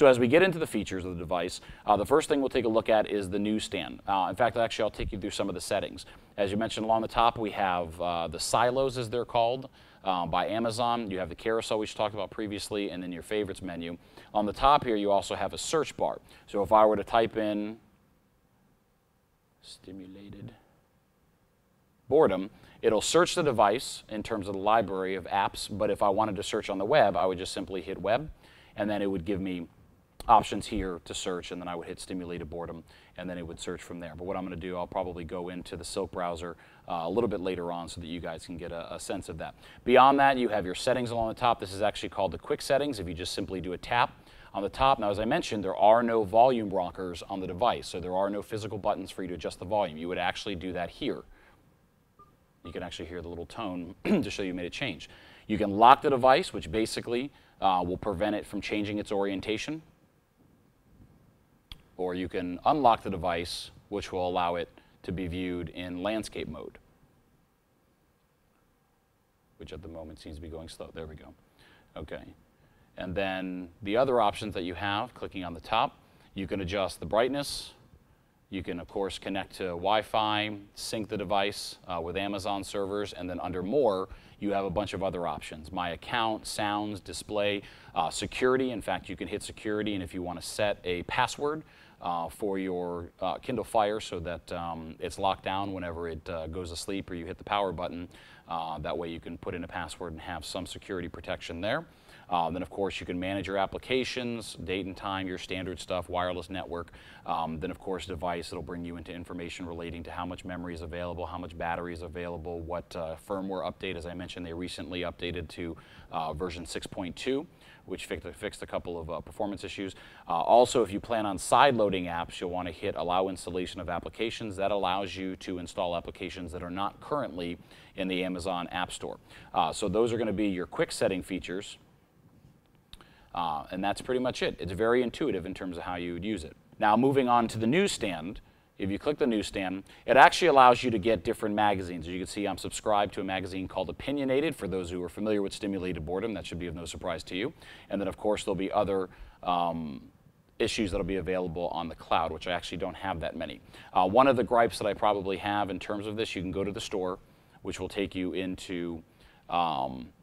So as we get into the features of the device, the first thing we'll take a look at is the Newsstand. In fact, actually, I'll take you through some of the settings. As you mentioned, along the top, we have the silos, as they're called, by Amazon. You have the carousel, which we talked about previously, and then your favorites menu. On the top here, you also have a search bar. So if I were to type in stimulated boredom, it'll search the device in terms of the library of apps, but if I wanted to search on the web, I would just simply hit web, and then it would give me options here to search, and then I would hit stimulated boredom, and then it would search from there. But what I'm going to do, I'll probably go into the Silk browser a little bit later on so that you guys can get a sense of that. Beyond that, you have your settings along the top. This is actually called the quick settings. If you just simply do a tap on the top. Now, as I mentioned, there are no volume rockers on the device, so there are no physical buttons for you to adjust the volume. You would actually do that here. You can actually hear the little tone to show you made a change. You can lock the device, which basically will prevent it from changing its orientation. Or you can unlock the device, which will allow it to be viewed in landscape mode, which at the moment seems to be going slow. There we go. Okay. And then the other options that you have, clicking on the top, you can adjust the brightness. You can, of course, connect to Wi-Fi, sync the device with Amazon servers, and then under More, you have a bunch of other options. My account, sounds, display, security. In fact, you can hit security, and if you want to set a password for your Kindle Fire so that it's locked down whenever it goes to sleep or you hit the power button, that way you can put in a password and have some security protection there. Then, of course, you can manage your applications, date and time, your standard stuff, wireless network. Then, of course, device. It'll bring you into information relating to how much memory is available, how much battery is available, what firmware update. As I mentioned, they recently updated to version 6.2, which fixed a couple of performance issues. Also, if you plan on side-loading apps, you'll want to hit Allow Installation of Applications. That allows you to install applications that are not currently in the Amazon App Store. So those are going to be your quick setting features. And that's pretty much it. It's very intuitive in terms of how you would use it. Now, moving on to the Newsstand, if you click the Newsstand, it actually allows you to get different magazines. As you can see, I'm subscribed to a magazine called Opinionated. For those who are familiar with stimulated boredom, that should be of no surprise to you. And then, of course, there'll be other issues that'll be available on the cloud, which I actually don't have that many. One of the gripes that I probably have in terms of this, you can go to the store, which will take you into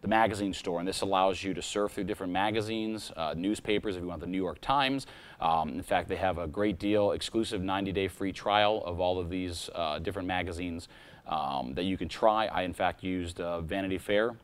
the magazine store, and this allows you to surf through different magazines, newspapers if you want the New York Times. In fact, they have a great deal, exclusive 90-day free trial of all of these different magazines that you can try. I, in fact, used Vanity Fair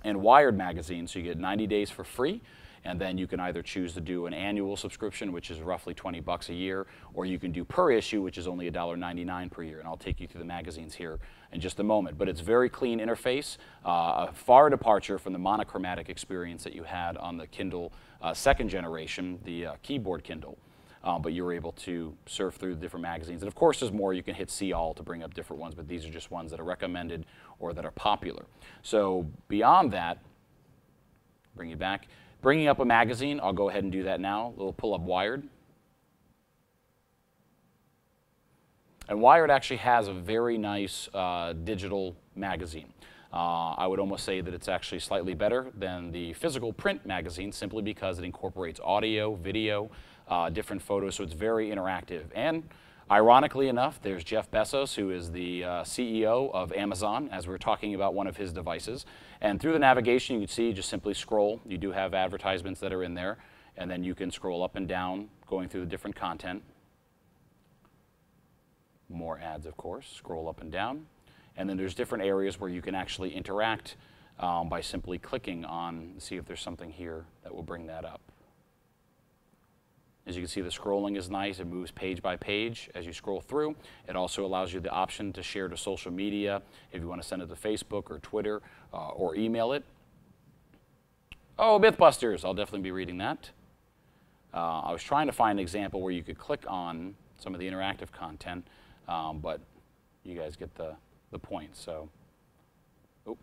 and Wired magazine, so you get 90 days for free. And then you can either choose to do an annual subscription, which is roughly $20 a year, or you can do per issue, which is only $1.99 per year. And I'll take you through the magazines here in just a moment. But it's very clean interface, a far departure from the monochromatic experience that you had on the Kindle second generation, the keyboard Kindle. But you're able to surf through the different magazines. And of course, there's more. You can hit see all to bring up different ones, but these are just ones that are recommended or that are popular. So beyond that, bring you back. Bringing up a magazine, I'll go ahead and do that now. A little pull up Wired. And Wired actually has a very nice digital magazine. I would almost say that it's actually slightly better than the physical print magazine simply because it incorporates audio, video, different photos, so it's very interactive. And ironically enough, there's Jeff Bezos, who is the CEO of Amazon, as we're talking about one of his devices. And through the navigation, you can see, you just simply scroll. You do have advertisements that are in there, and then you can scroll up and down, going through the different content. More ads, of course. Scroll up and down. And then there's different areas where you can actually interact by simply clicking on, see if there's something here that will bring that up. As you can see, the scrolling is nice. It moves page by page as you scroll through. It also allows you the option to share to social media if you want to send it to Facebook or Twitter or email it. Oh, Mythbusters. I'll definitely be reading that. I was trying to find an example where you could click on some of the interactive content, but you guys get the point. So, oh,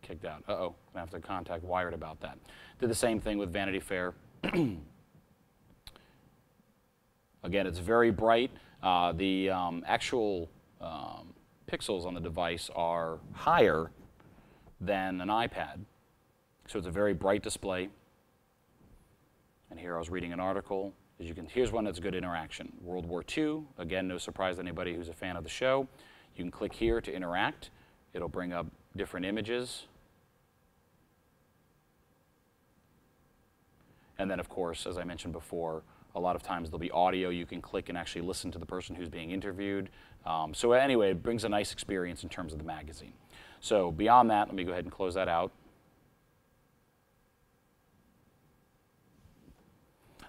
kicked out. Uh-oh, I have to contact Wired about that. Did the same thing with Vanity Fair. Again, it's very bright. The actual pixels on the device are higher than an iPad. So it's a very bright display. And here I was reading an article. As you can, here's one that's good interaction. World War II, again, no surprise to anybody who's a fan of the show. You can click here to interact. It'll bring up different images. And then, of course, as I mentioned before, a lot of times there'll be audio. You can click and actually listen to the person who's being interviewed. So anyway, it brings a nice experience in terms of the magazine. So beyond that, let me go ahead and close that out.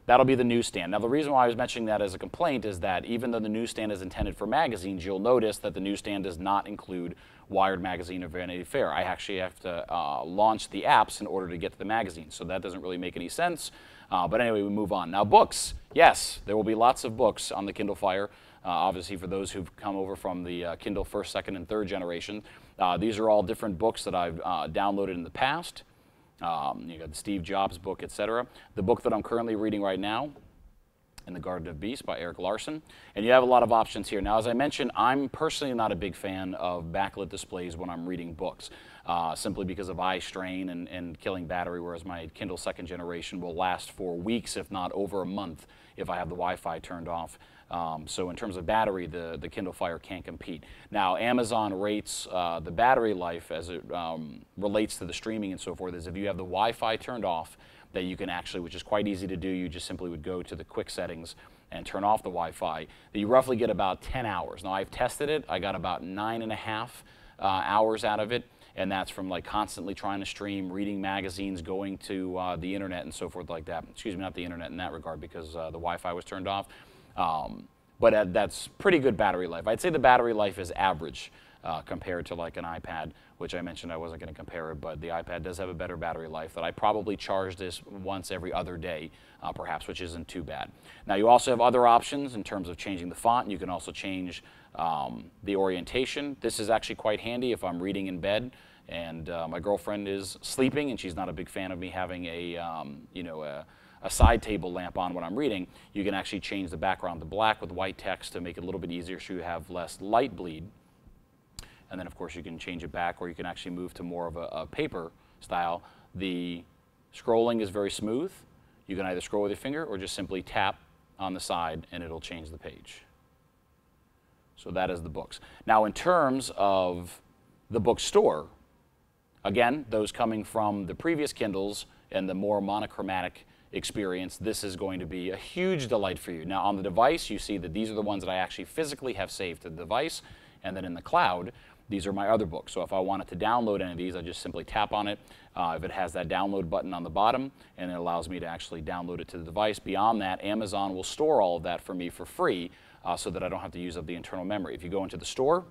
That'll be the newsstand. Now, the reason why I was mentioning that as a complaint is that even though the newsstand is intended for magazines, you'll notice that the newsstand does not include Wired Magazine or Vanity Fair. I actually have to launch the apps in order to get to the magazine, so that doesn't really make any sense. But anyway, we move on. Now, books. Yes, there will be lots of books on the Kindle Fire. Obviously, for those who've come over from the Kindle first, second, and third generation, these are all different books that I've downloaded in the past. You got the Steve Jobs book, etc. The book that I'm currently reading right now, In the Garden of Beasts by Eric Larson. And you have a lot of options here. Now, as I mentioned, I'm personally not a big fan of backlit displays when I'm reading books, simply because of eye strain and killing battery, whereas my Kindle second generation will last for weeks, if not over a month, if I have the Wi-Fi turned off. So in terms of battery, the Kindle Fire can't compete. Now, Amazon rates the battery life as it relates to the streaming and so forth, is if you have the Wi-Fi turned off, that you can actually, which is quite easy to do, you just simply would go to the quick settings and turn off the Wi-Fi, that you roughly get about 10 hours. Now, I've tested it. I got about 9.5 hours out of it, and that's from like constantly trying to stream, reading magazines, going to the internet and so forth like that. Excuse me, not the internet in that regard, because the Wi-Fi was turned off. But that's pretty good battery life. I'd say the battery life is average compared to like an iPad, which I mentioned I wasn't going to compare it, but the iPad does have a better battery life that I probably charge this once every other day, perhaps, which isn't too bad. Now, you also have other options in terms of changing the font. You can also change the orientation. This is actually quite handy if I'm reading in bed and my girlfriend is sleeping and she's not a big fan of me having a side table lamp on when I'm reading. You can actually change the background to black with white text to make it a little bit easier so you have less light bleed. And then, of course, you can change it back, or you can actually move to more of a paper style. The scrolling is very smooth. You can either scroll with your finger or just simply tap on the side, and it'll change the page. So that is the books. Now, in terms of the bookstore, again, those coming from the previous Kindles and the more monochromatic experience, this is going to be a huge delight for you. Now, on the device, you see that these are the ones that I actually physically have saved to the device, and then in the cloud, these are my other books. So if I wanted to download any of these, I just simply tap on it. If it has that download button on the bottom, and it allows me to actually download it to the device. Beyond that, Amazon will store all of that for me for free so that I don't have to use up the internal memory. If you go into the store,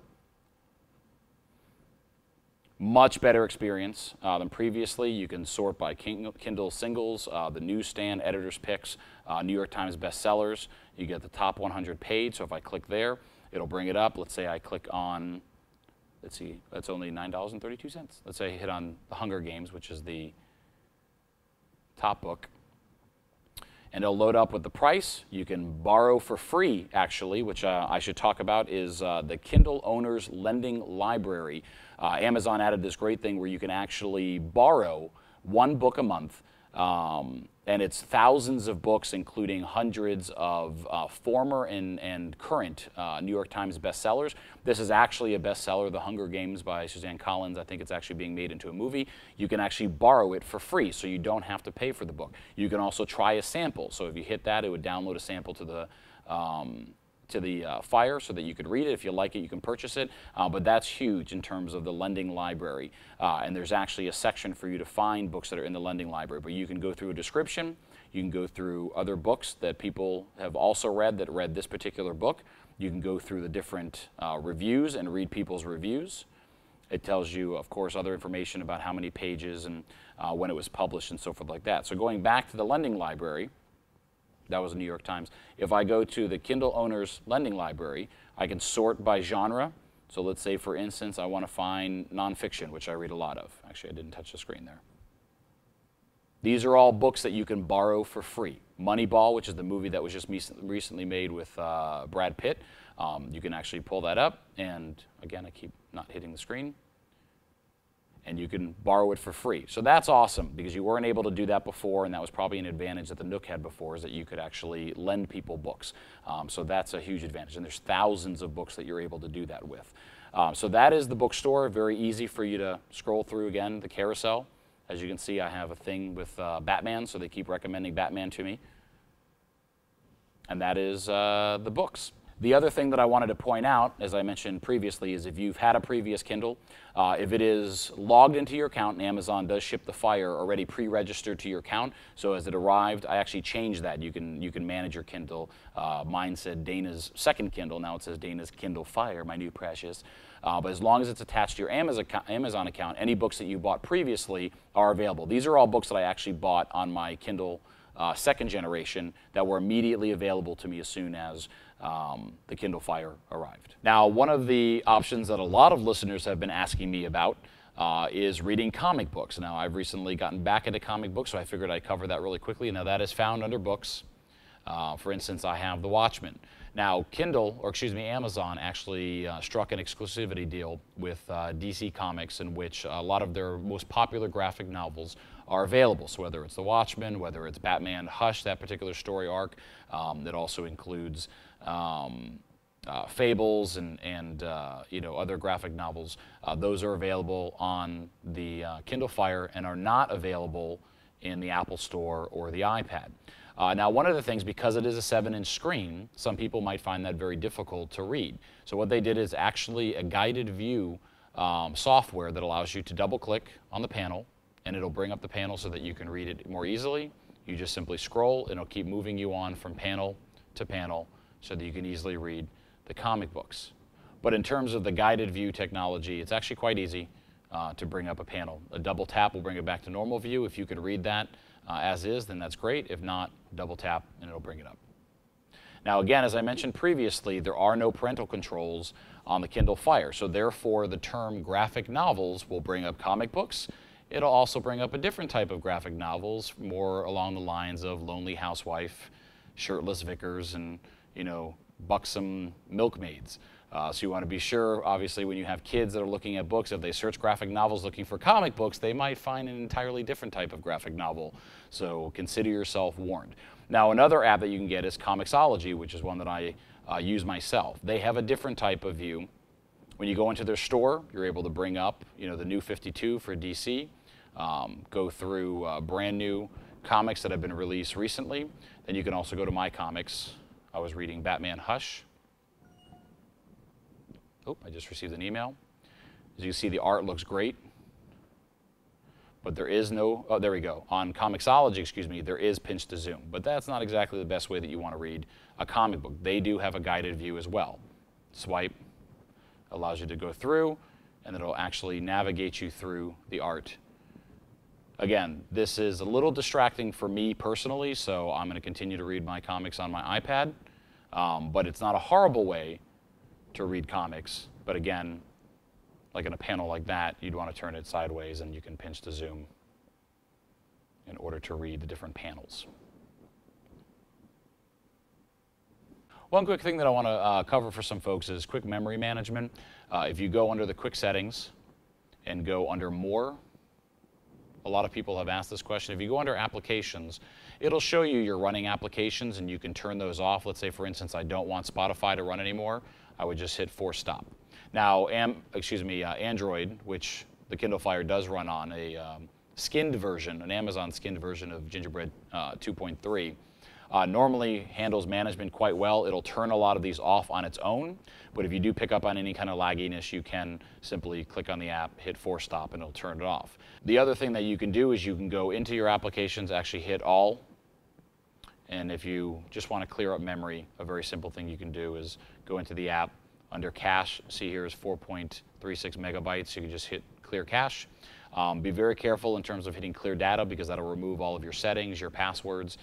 much better experience than previously. You can sort by Kindle singles, the newsstand, editor's picks, New York Times bestsellers. You get the top 100 page, so if I click there, it'll bring it up. Let's say I click on, let's see, that's only $9.32. Let's say I hit on The Hunger Games, which is the top book. And it'll load up with the price. You can borrow for free, actually, which I should talk about, is the Kindle Owners Lending Library. Amazon added this great thing where you can actually borrow one book a month. And it's thousands of books, including hundreds of former and current New York Times bestsellers. This is actually a bestseller, The Hunger Games by Suzanne Collins. I think it's actually being made into a movie. You can actually borrow it for free, so you don't have to pay for the book. You can also try a sample. So if you hit that, it would download a sample to the Fire so that you could read it. If you like it, you can purchase it. But that's huge in terms of the lending library. And there's actually a section for you to find books that are in the lending library. But you can go through a description. You can go through other books that people have also read that read this particular book. You can go through the different reviews and read people's reviews. It tells you, of course, other information about how many pages and when it was published and so forth like that. So going back to the lending library, that was the New York Times. If I go to the Kindle Owners Lending Library, I can sort by genre. So let's say, for instance, I want to find nonfiction, which I read a lot of. Actually, I didn't touch the screen there. These are all books that you can borrow for free. Moneyball, which is the movie that was just recently made with Brad Pitt. You can actually pull that up. And again, I keep not hitting the screen. and you can borrow it for free. So that's awesome, because you weren't able to do that before, and that was probably an advantage that the Nook had before, is that you could actually lend people books. So that's a huge advantage, and there's thousands of books that you're able to do that with. So that is the bookstore. Very easy for you to scroll through. Again, the carousel. As you can see, I have a thing with Batman, so they keep recommending Batman to me. And that is the books. The other thing that I wanted to point out, as I mentioned previously, is if you've had a previous Kindle, if it is logged into your account, and Amazon does ship the Fire already pre-registered to your account, so as it arrived, I actually changed that. You can manage your Kindle. Mine said Dana's second Kindle, now it says Dana's Kindle Fire, my new precious. But as long as it's attached to your Amazon account, any books that you bought previously are available. These are all books that I actually bought on my Kindle second generation that were immediately available to me as soon as the Kindle Fire arrived. Now, one of the options that a lot of listeners have been asking me about is reading comic books. Now, I've recently gotten back into comic books, so I figured I'd cover that really quickly. Now, that is found under books. For instance, I have The Watchmen. Now, Amazon actually struck an exclusivity deal with DC Comics, in which a lot of their most popular graphic novels are available. So whether it's The Watchmen, whether it's Batman Hush, that particular story arc, that also includes Fables and other graphic novels, those are available on the Kindle Fire and are not available in the Apple Store or the iPad. Now, one of the things, because it is a 7-inch screen, some people might find that very difficult to read. So what they did is actually a guided view software that allows you to double-click on the panel, and it'll bring up the panel so that you can read it more easily. You just simply scroll, and it'll keep moving you on from panel to panel so that you can easily read the comic books. But in terms of the guided view technology, it's actually quite easy to bring up a panel. A double tap will bring it back to normal view. If you can read that as is, then that's great. If not, double tap and it'll bring it up. Now again, as I mentioned previously, there are no parental controls on the Kindle Fire, so therefore the term graphic novels will bring up comic books. It'll also bring up a different type of graphic novels, more along the lines of Lonely Housewife, Shirtless Vicars, and buxom milkmaids. So you want to be sure, obviously, when you have kids that are looking at books, if they search graphic novels looking for comic books, they might find an entirely different type of graphic novel. So consider yourself warned. Now, another app that you can get is Comixology, which is one that I use myself. They have a different type of view. When you go into their store, you're able to bring up, the New 52 for DC, go through brand new comics that have been released recently. Then you can also go to My Comics. I was reading Batman Hush. Oh, I just received an email. As you see, the art looks great, but there is no, oh, there we go. On Comixology, there is pinch to zoom, but that's not exactly the best way that you want to read a comic book. They do have a guided view as well. Swipe allows you to go through, and it'll actually navigate you through the art. Again, this is a little distracting for me personally, so I'm going to continue to read my comics on my iPad, but it's not a horrible way to read comics. But again, like in a panel like that, you'd want to turn it sideways, and you can pinch to zoom in order to read the different panels. One quick thing that I want to cover for some folks is quick memory management. If you go under the quick settings and go under more, a lot of people have asked this question. If you go under applications, it'll show you your running applications, and you can turn those off. Let's say, for instance, I don't want Spotify to run anymore. I would just hit force stop. Now, Android, which the Kindle Fire does run on, a skinned version, an Amazon skinned version of Gingerbread 2.3, normally handles management quite well. It'll turn a lot of these off on its own, but if you do pick up on any kind of lagginess, you can simply click on the app, hit force stop, and it'll turn it off. The other thing that you can do is you can go into your applications, actually hit all, and if you just want to clear up memory, a very simple thing you can do is go into the app, under cache, see here is 4.36 megabytes, you can just hit clear cache. Be very careful in terms of hitting clear data, because that'll remove all of your settings, your passwords.